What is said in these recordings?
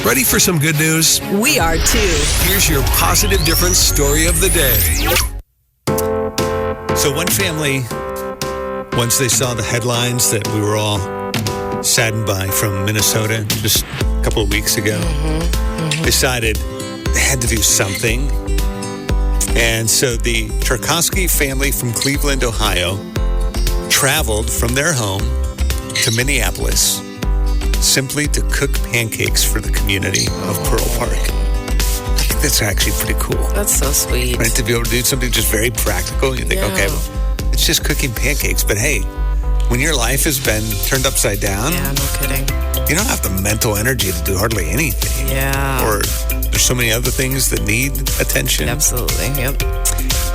Ready for some good news? We are too. Here's your positive difference story of the day. So one family, once they saw the headlines that we were all saddened by from Minnesota just a couple of weeks ago, decided they had to do something. And so the Tarkovsky family from Cleveland, Ohio, traveled from their home to Minneapolis simply to cook pancakes for the community of Pearl Park. I think that's actually pretty cool. That's so sweet. Right, to be able to do something just very practical. You think, okay, well, it's just cooking pancakes. But hey, when your life has been turned upside down, Yeah, no kidding. you don't have the mental energy to do hardly anything. Yeah. Or there's so many other things that need attention. Absolutely. Yep.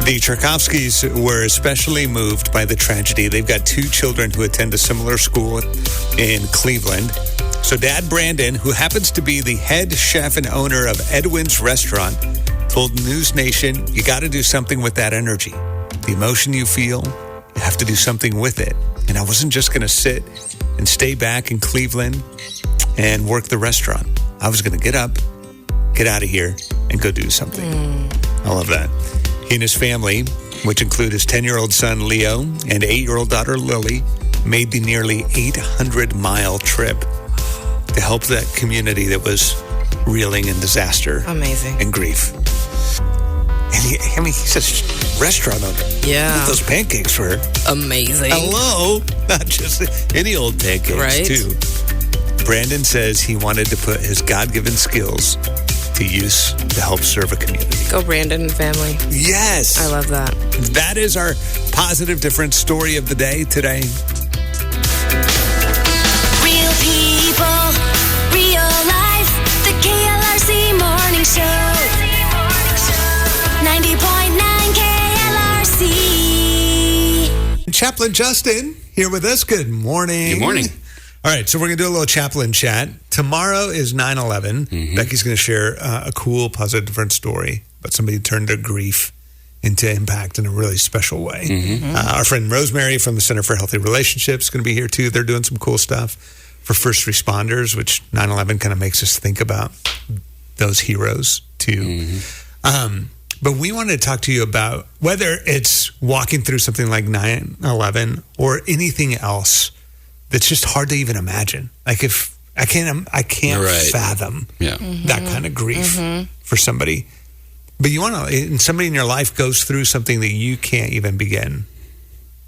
The Tarkovskys were especially moved by the tragedy. They've got 2 children who attend a similar school in Cleveland. So Dad Brandon, who happens to be the head chef and owner of Edwin's Restaurant, told News Nation, you got to do something with that energy. The emotion you feel, you have to do something with it. And I wasn't just going to sit and stay back in Cleveland and work the restaurant. I was going to get up, get out of here, and go do something. I love that. He and his family, which include his 10-year-old son, Leo, and 8-year-old daughter, Lily, made the nearly 800-mile trip to help that community that was reeling in disaster and grief. And he's a restaurant owner. Yeah. Those pancakes were amazing. Hello. Not just any old pancakes, right? Too. Brandon says he wanted to put his God-given skills to use to help serve a community. Go Brandon and family. Yes. I love that. That is our positive difference story of the day today. Real people, real life, the KLRC Morning Show. 90.9 KLRC. Chaplain Justin here with us. Good morning. Good morning. All right, so we're going to do a little chaplain chat. Tomorrow is 9/11. Becky's going to share a cool, positive, different story about somebody who turned their grief into impact in a really special way. Our friend Rosemary from the Center for Healthy Relationships is going to be here too. They're doing some cool stuff for first responders, which 9/11 kind of makes us think about those heroes too. But we wanted to talk to you about whether it's walking through something like 9/11 or anything else that's just hard to even imagine. Like if I can't fathom that kind of grief for somebody. But you want to, and somebody in your life goes through something that you can't even begin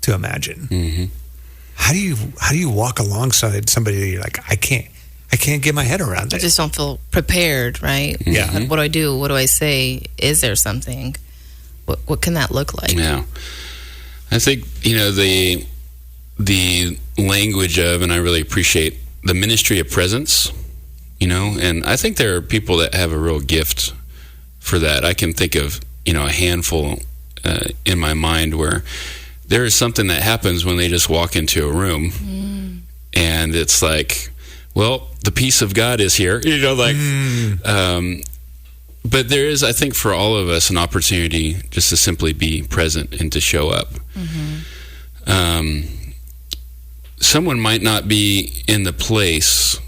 to imagine. How do you walk alongside somebody that you're like, I can't get my head around it. I just don't feel prepared, right? Yeah. Like, what do I do? What do I say? Is there something? What can that look like? Yeah. I think, the language of, and I really appreciate the ministry of presence, and I think there are people that have a real gift for that. I can think of, a handful in my mind where there is something that happens when they just walk into a room and it's like, well, the peace of God is here, but there is, I think, for all of us, an opportunity just to simply be present and to show up. Someone might not be in the place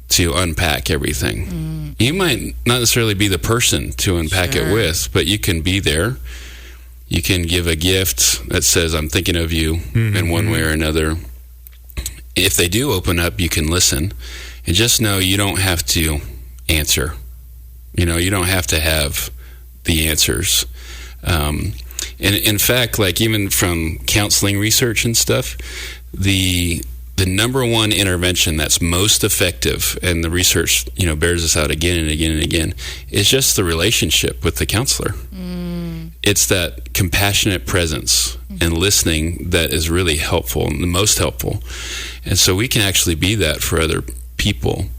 to unpack everything. You might not necessarily be the person to unpack it with, but you can be there. You can give a gift that says, I'm thinking of you in one way or another. If they do open up, you can listen. And just know you don't have to answer. You don't have to have the answers. And in fact, like even from counseling research and stuff, the number one intervention that's most effective, and the research bears this out again and again and again, is just the relationship with the counselor. It's that compassionate presence and listening that is really helpful and the most helpful. And so we can actually be that for other people.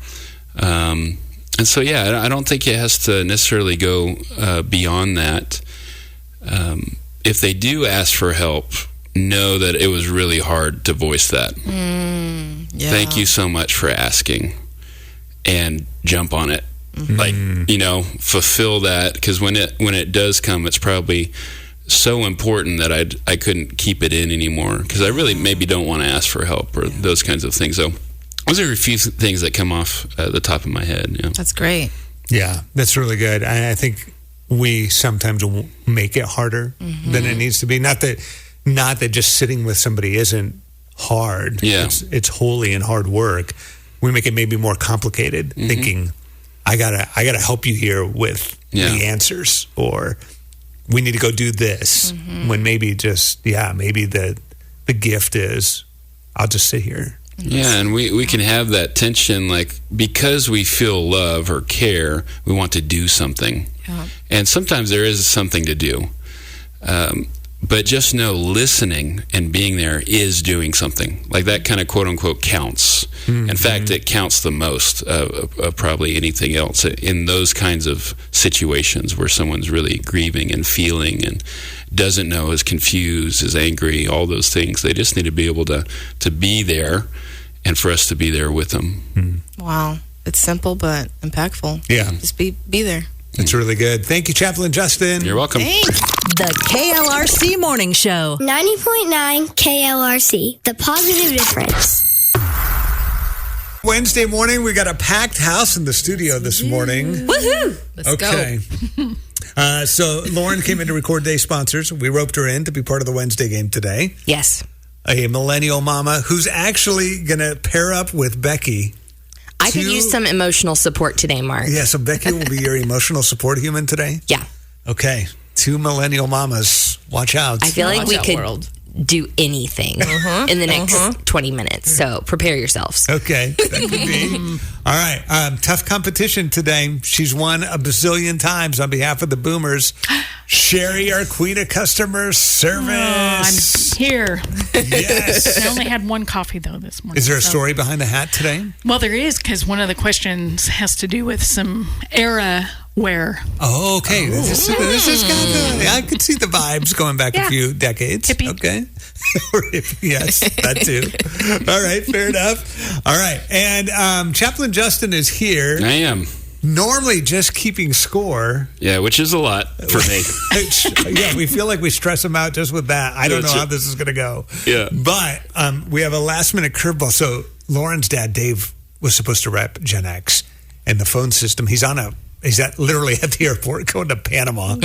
And so, I don't think it has to necessarily go beyond that. If they do ask for help, know that it was really hard to voice that. Thank you so much for asking, and jump on it. Like, fulfill that, because when it does come, it's probably so important that I couldn't keep it in anymore, because I really maybe don't want to ask for help or those kinds of things. So Those are a few things that come off the top of my head. Yeah. That's great. Yeah, that's really good. I think we sometimes make it harder than it needs to be. Not that just sitting with somebody isn't hard. Yeah. It's holy and hard work. We make it maybe more complicated, thinking, I gotta help you here with the answers, or we need to go do this. When maybe maybe the gift is, I'll just sit here. Yeah, and we can have that tension, like, because we feel love or care, we want to do something. Yeah. And sometimes there is something to do. But just know listening and being there is doing something. Like, that kind of quote-unquote counts. In fact, it counts the most of probably anything else in those kinds of situations where someone's really grieving and feeling and doesn't know, is confused, is angry, all those things. They just need to be able to be there, and for us to be there with them. Wow. It's simple but impactful. Yeah. Just be there. It's really good. Thank you, Chaplain Justin. You're welcome. The KLRC Morning Show. 90.9 KLRC, the positive difference. Wednesday morning, we got a packed house in the studio this morning. Woohoo! Let's Okay. So Lauren came in to record day sponsors. We roped her in to be part of the Wednesday game today. Yes. A millennial mama who's actually going to pair up with Becky. I could use some emotional support today, Mark. Yeah, so Becky will be your emotional support human today? Yeah. Okay. 2 millennial mamas. Watch out. I feel like Watch we out, could world. do anything in the next 20 minutes. So prepare yourselves. Okay, that could be. All right, tough competition today. She's won a bazillion times on behalf of the Boomers. Sherry, our queen of customer service. I'm here. Yes. I only had one coffee, though, this morning. Is there a so- story behind the hat today? Well, there is, because one of the questions has to do with some era wear. Oh, okay. This is kind of, I could see the vibes going back a few decades. Hippie. Okay. Or hippie, yes, that too. All right, fair enough. All right, and Chaplain Justin is here. I am. Normally just keeping score. Yeah, which is a lot for me. Yeah, we feel like we stress him out just with that. I don't know how this is going to go. Yeah. But we have a last-minute curveball. So Lauren's dad, Dave, was supposed to rep Gen X, and the phone system, he's literally at the airport going to Panama,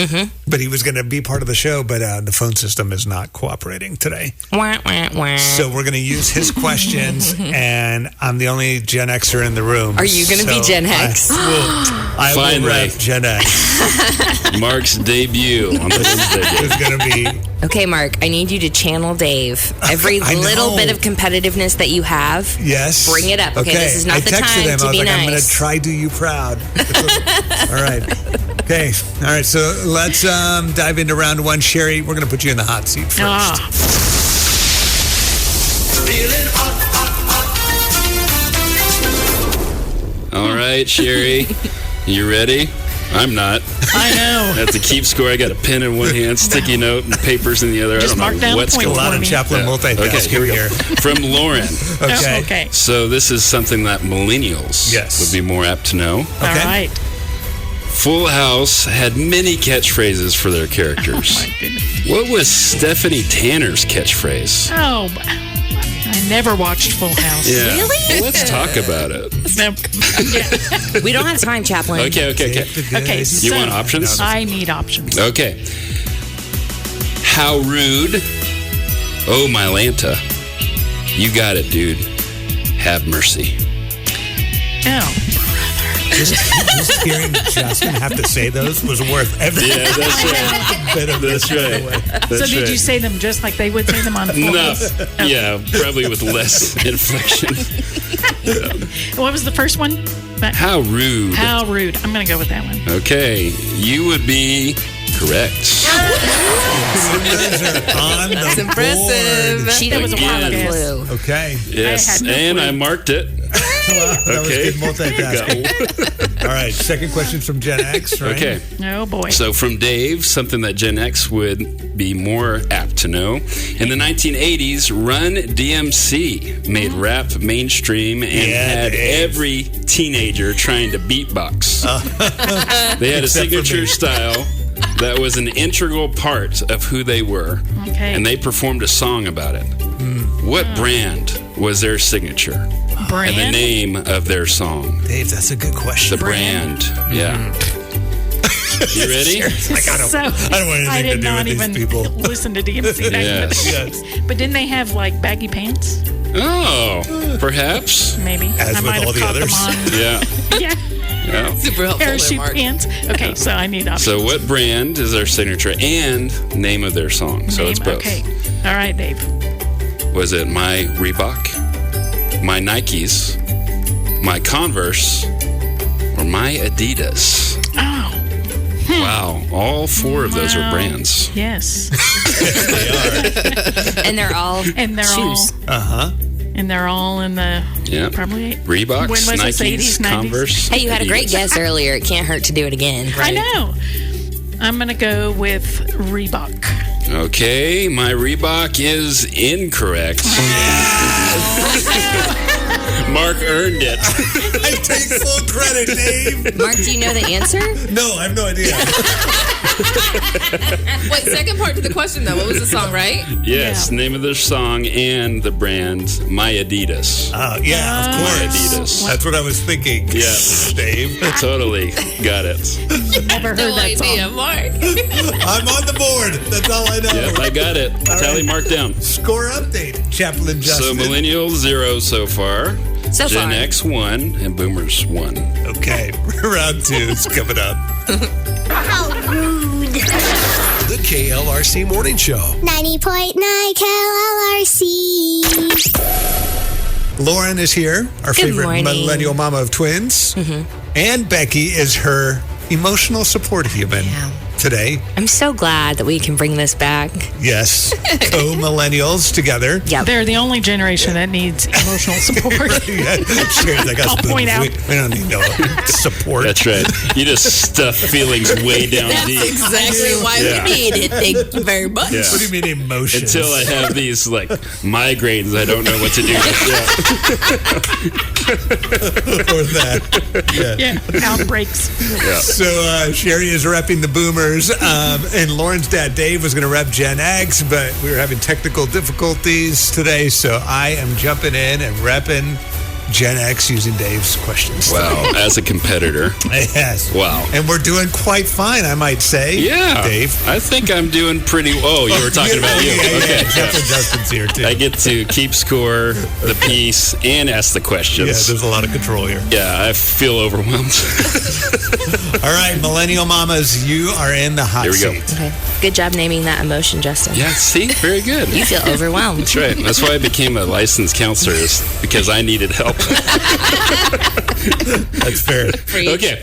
but he was going to be part of the show, but the phone system is not cooperating today. Wah, wah, wah. So we're going to use his questions, and I'm the only Gen Xer in the room. Are you going to be Gen X? I will Finally. rep Gen X. Mark's debut on Wednesday. It's going to be... Okay, Mark, I need you to channel Dave. Every I little know. bit of competitiveness that you have, Yes. bring it up. Okay, this is not the I texted time him. to I was be like, I'm going to nice. try do you proud. All right. Okay. All right. So let's dive into round one. Sherry, we're going to put you in the hot seat first. All right, Sherry, you ready? I'm not. I know. I have to keep score. I got a pen in one hand, sticky note, and papers in the other. Just I mark don't know down what's the going A point lot on. of me. Chaplain multitasking Okay, here we go. here. From Lauren. Okay. Okay. So this is something that millennials would be more apt to know. All right. Full House had many catchphrases for their characters. Oh, my goodness. What was Stephanie Tanner's catchphrase? Oh, I never watched Full House. Yeah. Really? Let's talk about it. Yeah. We don't have time, Chaplain. Okay. Okay, You so want options? I need options. Okay. How rude. Oh, my Lanta. You got it, dude. Have mercy. Oh, Just hearing Justin have to say those was worth every Yeah, that's right. bit of That's right. That's so did right. you say them just like they would say them on Full No. House? Yeah, probably with less inflection. What was the first one? How rude. How rude. I'm going to go with that one. Okay, you would be correct. on the That's impressive. She That was a didn't have wild a guess. clue. board. Okay. Yes, I had no and clue. I marked it. That was Okay. good multitasking. All right. Second question from Gen X, right? Okay. Oh, boy. So from Dave, something that Gen X would be more apt to know. In the 1980s, Run DMC made rap mainstream and Yeah, had Dave. every teenager trying to beatbox. They had a Except for me. signature style that was an integral part of who they were. Okay. And they performed a song about it. What brand was their signature? brand? And the name of their song. Dave, that's a good question. The brand. Yeah. You ready? I don't want I anything did to do not with even these people. listen to DMC back in the Yes. day. But didn't they have like baggy pants? Oh, perhaps. Maybe. As I with might all have the caught others. them on. Yeah. Yeah. Yeah. Super helpful there, Parachute Mark. pants. Okay, so I need options. So what brand is their signature and name of their song? So it's both. Okay. All right, Dave. Was it my Reebok, my Nikes, my Converse, or my Adidas? Oh, Wow, all four of those are Wow. brands. yes. And they're all And they're shoes. and they're all in the Yeah. probably. Reeboks, When was this, Nikes, 80s, 90s? Converse. Hey, you had a great Adidas. guess earlier. It can't hurt to do it again. I know. I'm gonna go with Reebok. Okay, my Reebok is incorrect. Mark earned it. I take full credit, Dave. Mark, do you know the answer? No, I have no idea. Wait, second part to the question though. What was the song, right? Yes, name of their song and the brand, My Adidas. Yeah, of course. Adidas. That's what I was thinking. Yeah. Dave. Totally got it. Never heard No that song. idea, Mark. I'm on the board. That's all I know. Yep, I got it. Tally right. mark down. Score update, Chaplain Justin. So millennials 0 so far. So Gen far. X 1 and Boomers 1. Okay, round 2 is coming up. How rude. The KLRC Morning Show. 90.9 KLRC. Lauren is here, our favorite morning. millennial mama of twins. And Becky is her emotional support human today. I'm so glad that we can bring this back. Yes, co-millennials together. Yep. They're the only generation that needs emotional support. Yeah, sure, I got I'll spoons. point out. We don't need no support. That's right. You just stuff feelings way down deep. Exactly why Yeah. we need it. Thank you very much. Yeah. What do you mean emotions? Until I have these like migraines, I don't know what to do with. or that. Yeah, outbreaks. So Sherry is repping the boomers, and Lauren's dad Dave was going to rep Gen X, but we were having technical difficulties today, so I am jumping in and repping Gen X using Dave's questions. Wow, as a competitor. Yes. Wow. And we're doing quite fine, I might say. Yeah. Dave. I think I'm doing pretty. Oh, you were talking about you. Yeah, Okay. Chaplain Justin's here, too. I get to keep score, the piece, and ask the Yeah, questions. there's a lot of control here. Yeah, I feel overwhelmed. All right, millennial mamas, you are in the hot Here we go. seat. Okay. Good job naming that emotion, Justin. Yeah, see? Very good. You feel overwhelmed. That's right. That's why I became a licensed counselor, is because I needed help. That's fair. Okay.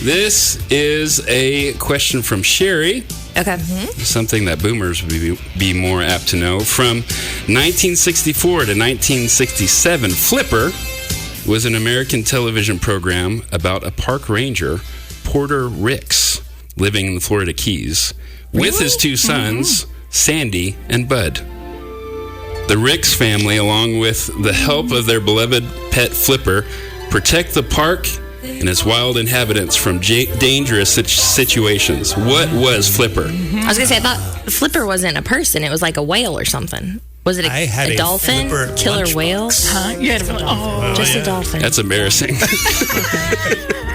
This is a question from Sherry. Okay. Something that boomers would be more apt to know. From 1964 to 1967, Flipper was an American television program about a park ranger, Porter Ricks, living in the Florida Keys, with his two sons, Sandy and Bud. The Ricks family, along with the help of their beloved pet Flipper, protect the park and its wild inhabitants from dangerous situations. What was Flipper? I was going to say, I thought Flipper wasn't a person. It was like a whale or something. Was it I had a a dolphin? Flipper Killer lunchbox. whale? You had to Just a dolphin. That's embarrassing.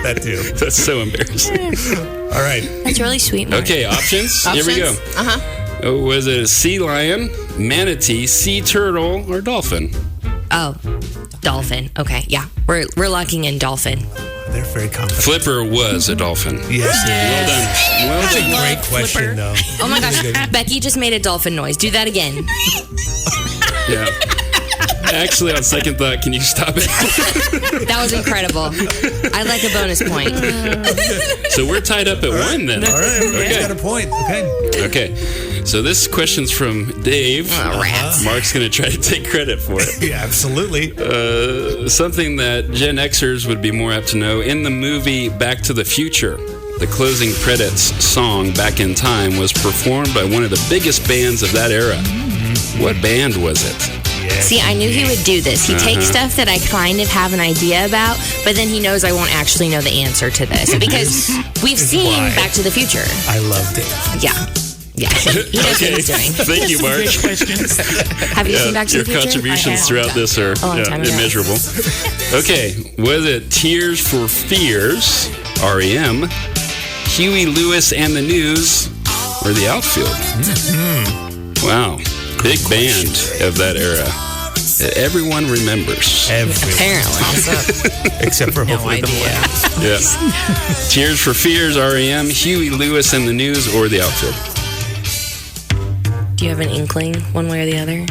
That too. That's so embarrassing. All right. That's really sweet, Mark. Okay, options. Here we go. Was it a sea lion, manatee, sea turtle, or dolphin? Oh, dolphin. Okay, yeah. We're locking in dolphin. They're very confident. Flipper was a dolphin. Yes, Well done. Well That's a done. great question, though. Oh my gosh, Becky just made a dolphin noise. Do that again. Yeah. Actually, on second thought, can you stop it? That was incredible. I'd like a bonus point. So we're tied up at 1 then. All right, everybody's Okay. got a point. Okay. Okay. So this question's from Dave. Rats. Mark's going to try to take credit for it. Yeah, absolutely. Something that Gen Xers would be more apt to know. In the movie Back to the Future, the closing credits song, Back in Time, was performed by one of the biggest bands of that era. What band was it? See, I knew he would do this. He takes stuff that I kind of have an idea about, but then he knows I won't actually know the answer to this. Because we've seen why. Back to the Future. I loved it. Yeah. Yeah, he knows what he's doing. Thank you, Mark. Good questions. Have you seen Back to Your the Future? contributions throughout this are long time ago. immeasurable. Okay, was it Tears for Fears, REM, Huey Lewis and the News, or the Outfield? Wow, big band of that era that everyone remembers. Apparently. Except for No hopefully the idea. Yeah. Tears for Fears, REM, Huey Lewis and the News, or the Outfield? Do you have an inkling, one way or the other?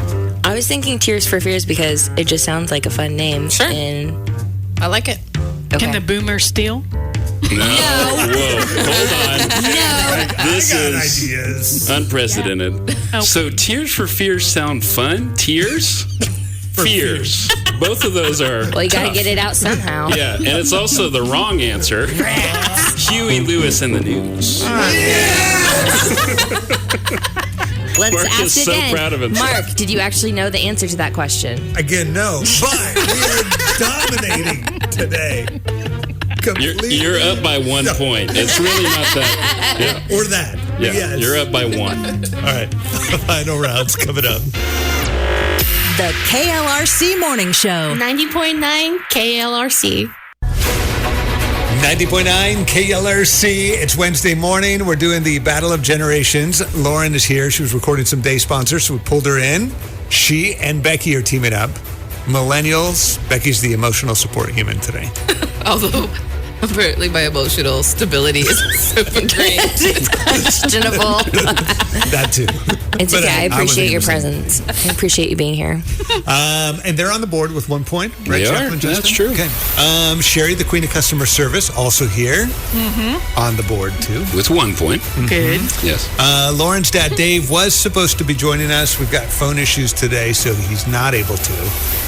I was thinking Tears for Fears because it just sounds like a fun name. Sure. And I like it. okay. Can the boomers steal? No. Whoa, hold on. This is ideas. unprecedented. So Tears for Fears sound fun? Tears? Fears. Both of those are well, you got to tough. get it out somehow. Yeah, and it's also the wrong answer. Huey Lewis and the News. Let's Mark ask is so again. proud of himself. Mark, did you actually know the answer to that question? Again, no. But we're dominating today. Completely. You're up by 1 point. It's really not that. Yeah, Or that. yeah. Yes. You're up by 1. All right. Final rounds coming up. The KLRC Morning Show. 90.9 KLRC. 90.9 KLRC. It's Wednesday morning. We're doing the Battle of Generations. Lauren is here. She was recording some day sponsors, so we pulled her in. She and Becky are teaming up. Millennials. Becky's the emotional support human today. Although, apparently my emotional stability is super great. Questionable. That too. It's But, okay. I wasn't appreciate your gonna say presence. I appreciate you being here. And they're on the board with 1 point. Right, They are. Chaplain Justin? That's true. Okay. Sherry, the Queen of Customer Service, also here. On the board too. With 1 point. Good. Yes. Lauren's dad, Dave, was supposed to be joining us. We've got phone issues today, so he's not able to.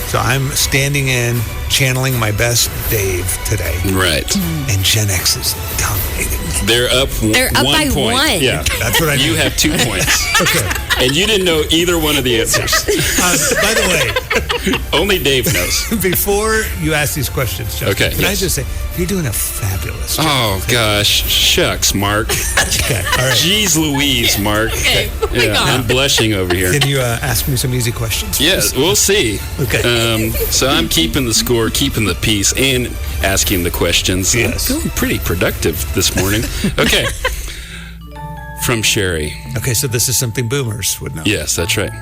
So I'm standing in, channeling my best Dave today. Right. And Gen X is dominating. They're up, They're up 1 by point. 1. Yeah. That's what I You mean. have 2 points. Okay. And you didn't know either one of the answers. By the Only Dave knows. way, before you ask these questions, Justin, Okay, can I yes. just say, you're doing a fabulous job. Oh, gosh. Shucks, Mark. Okay. All right. Jeez Louise, Mark. Okay, Yeah, I'm blushing over here. Can you ask me some easy questions? Yes, we'll see. Okay. So I'm keeping the score, keeping the peace, and asking the questions. Yes. I'm feeling pretty productive this morning. Okay. From Sherry. Okay, so this is something boomers would know. Yes, that's right.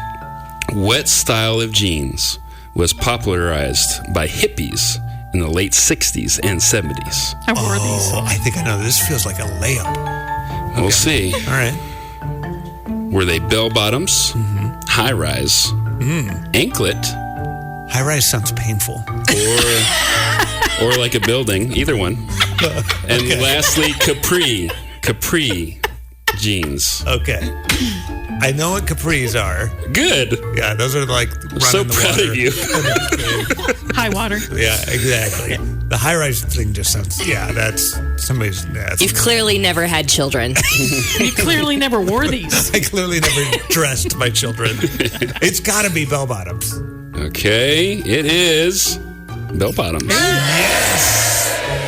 What style of jeans was popularized by hippies in the late 60s and 70s? I wore these. Oh, I think I know. This feels like a layup. We'll see. All right. Were they bell bottoms, high rise, anklet, High rise sounds painful. or like a building? Either one. And lastly, capri jeans. Okay. I know what capris are. Good. Yeah, those are like I'm so proud of you. High water. Yeah, exactly. The high rise thing just sounds. Yeah, that's somebody's. That's, You've clearly never had children. You clearly never wore these. I clearly never dressed my children. It's got to be bell bottoms. Okay, it is bell bottoms.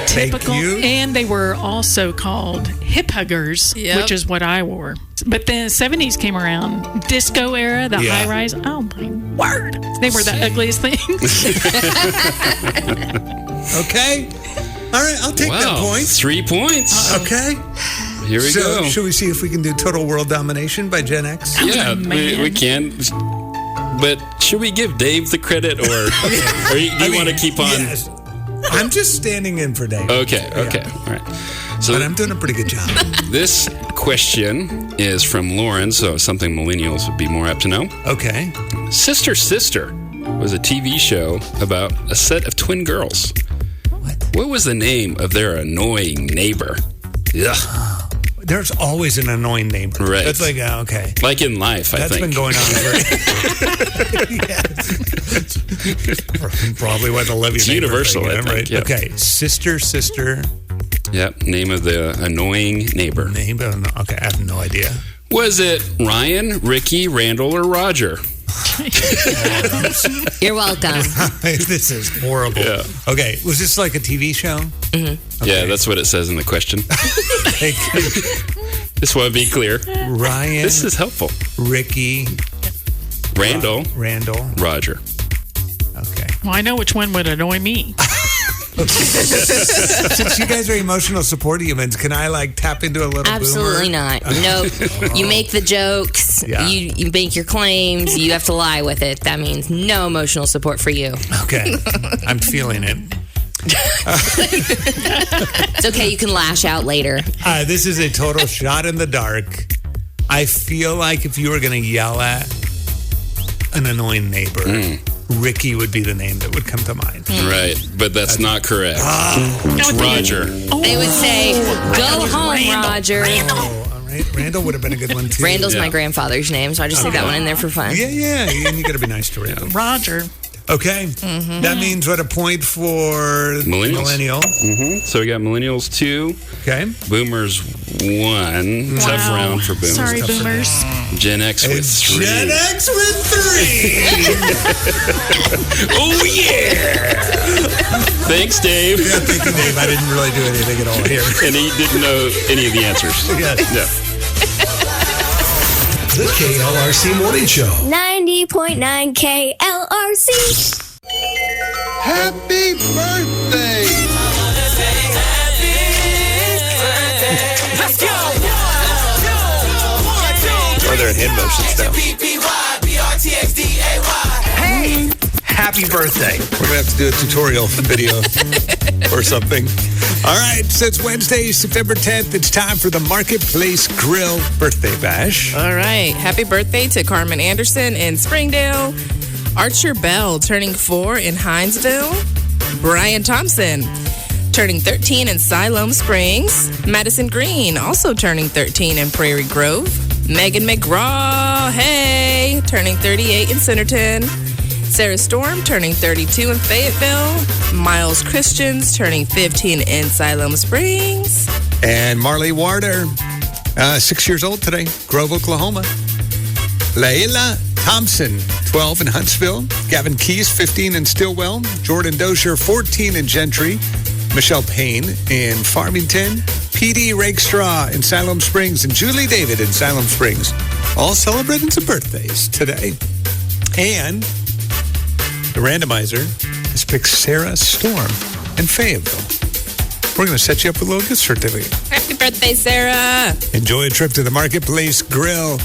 Thank Typical. you. And they were also called hip huggers, Yep. which is what I wore. But the 70s came around, disco era, the Yeah. high rise. Oh my word. They were the ugliest things. Okay. All right, I'll take that Wow, point. 3 points. Okay. Here we So, go. should we see if we can do total world domination by Gen X? Yeah, Man. we can. But should we give Dave the credit, or do you want to keep on? Yes. I'm just standing in for Dave. Okay, all right. So But I'm doing a pretty good job. this question is from Lauren, so something millennials would be more apt to know. Okay. Sister Sister was a TV show about a set of twin girls. What was the name of their annoying neighbor? Ugh. There's always an annoying neighbor. Right. That's like, okay. Like in life, I That's think. been going on for yes. Probably why the love you It's neighbor universal, thing, I think, right? yeah. Okay. Sister. Yep, name of the annoying neighbor. Neighbor. Okay, I have no idea. Was it Ryan, Ricky, Randall, or Roger? You're welcome. This is horrible. Yeah. Okay, was this like a TV show? Yeah, that's what it says in the question. Thank you. Just want to be clear. Ryan. This is helpful. Ricky. Randall. Roger. Okay. Well, I know which one would annoy me. Since you guys are emotional support humans, can I tap into a little Absolutely boomer? not. Nope. You make the jokes. Yeah. You make your claims. You have to lie with it. That means no emotional support for you. Okay. I'm feeling it. It's okay. You can lash out later. This is a total shot in the dark. I feel like if you were going to yell at an annoying neighbor, Ricky would be the name that would come to mind. Right, but that's not correct. It's Roger. They would say, "Go home, Roger." Oh, all right. Randall would have been a good one, too. Randall's my grandfather's name, so I just threw that one in there for fun. Yeah. And you got to be nice to Randall. Roger. Okay. That means what, a point for millennial. So we got millennials 2. Okay. Boomers 1. Tough round for boomers. Sorry, boomers. Gen X with 3. Gen X with 3. Oh, yeah. Thanks, Dave. Yeah, thank you, Dave. I didn't really do anything at all here. And he didn't know any of the answers. Yes. No. The KLRC Morning Show. 90.9 KLRC. Happy birthday! Let's go! Or they're hand motions now. Hey! Happy birthday. We're going to have to do a tutorial video or something. All right, so it's Wednesday, September 10th. It's time for the Marketplace Grill Birthday Bash. All right. Happy birthday to Carmen Anderson in Springdale. Archer Bell turning 4 in Hinesville. Brian Thompson turning 13 in Siloam Springs. Madison Green also turning 13 in Prairie Grove. Megan McGraw, hey, turning 38 in Centerton. Sarah Storm turning 32 in Fayetteville. Miles Christians turning 15 in Siloam Springs. And Marley Warder, 6 years old today, Grove, Oklahoma. Layla Thompson, 12 in Huntsville. Gavin Keys, 15 in Stillwell. Jordan Dozier, 14 in Gentry. Michelle Payne in Farmington. P.D. Rakestraw in Siloam Springs. And Julie David in Siloam Springs. All celebrating some birthdays today. And the randomizer has picked Sarah Storm in Fayetteville. We're going to set you up with a little gift certificate. Happy birthday, Sarah. Enjoy a trip to the Marketplace Grill.